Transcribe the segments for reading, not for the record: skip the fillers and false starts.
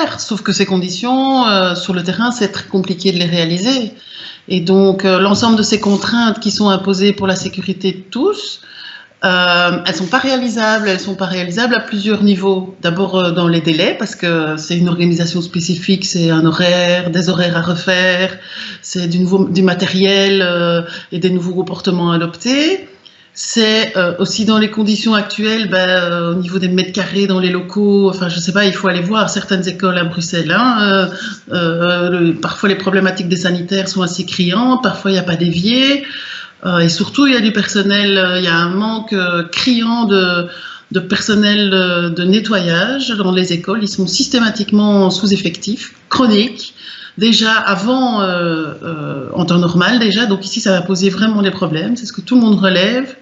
faire, sauf que ces conditions, sur le terrain, c'est très compliqué de les réaliser. Et donc, l'ensemble de ces contraintes qui sont imposées pour la sécurité de tous, elles sont pas réalisables. Elles sont pas réalisables à plusieurs niveaux. D'abord dans les délais, parce que c'est une organisation spécifique, c'est un horaire, des horaires à refaire, c'est du matériel et des nouveaux comportements adoptés. C'est aussi dans les conditions actuelles, au niveau des mètres carrés dans les locaux. Enfin, je sais pas, il faut aller voir certaines écoles à Bruxelles. Parfois, les problématiques des sanitaires sont assez criantes. Parfois, il n'y a pas d'évier. Et surtout, il y a du personnel, il y a un manque criant de personnel de nettoyage dans les écoles. Ils sont systématiquement sous-effectifs, chroniques, déjà avant, en temps normal déjà. Donc ici, ça va poser vraiment des problèmes. C'est ce que tout le monde relève.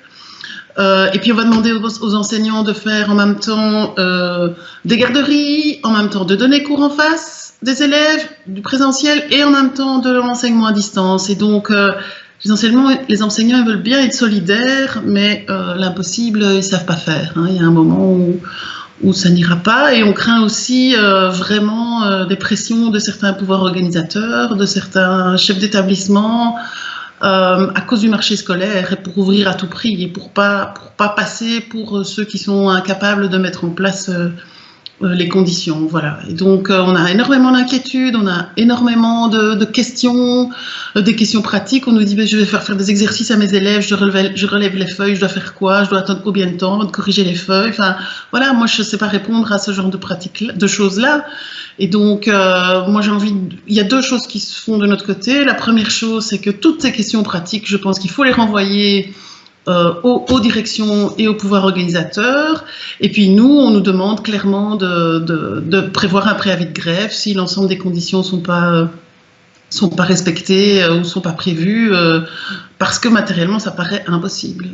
Et puis on va demander aux enseignants de faire en même temps des garderies, en même temps de donner cours en face des élèves, du présentiel et en même temps de l'enseignement à distance. Et donc les enseignants ils veulent bien être solidaires, mais l'impossible, ils ne savent pas faire. Il y a un moment où ça n'ira pas, et on craint aussi vraiment des pressions de certains pouvoirs organisateurs, de certains chefs d'établissement, à cause du marché scolaire, et pour ouvrir à tout prix, et pour pas passer pour ceux qui sont incapables de mettre en place les conditions, voilà. Et donc on a énormément d'inquiétudes, on a énormément de questions, des questions pratiques. On nous dit je vais faire des exercices à mes élèves, je relève les feuilles, je dois faire quoi, je dois attendre combien de temps avant de corriger les feuilles. Enfin voilà, moi je sais pas répondre à ce genre de pratiques, de choses là. Et donc moi il y a deux choses qui se font de notre côté. La première chose, c'est que toutes ces questions pratiques, je pense qu'il faut les renvoyer aux directions et aux pouvoirs organisateurs. Et puis nous, on nous demande clairement de prévoir un préavis de grève si l'ensemble des conditions sont pas respectées ou sont pas prévues, parce que matériellement ça paraît impossible.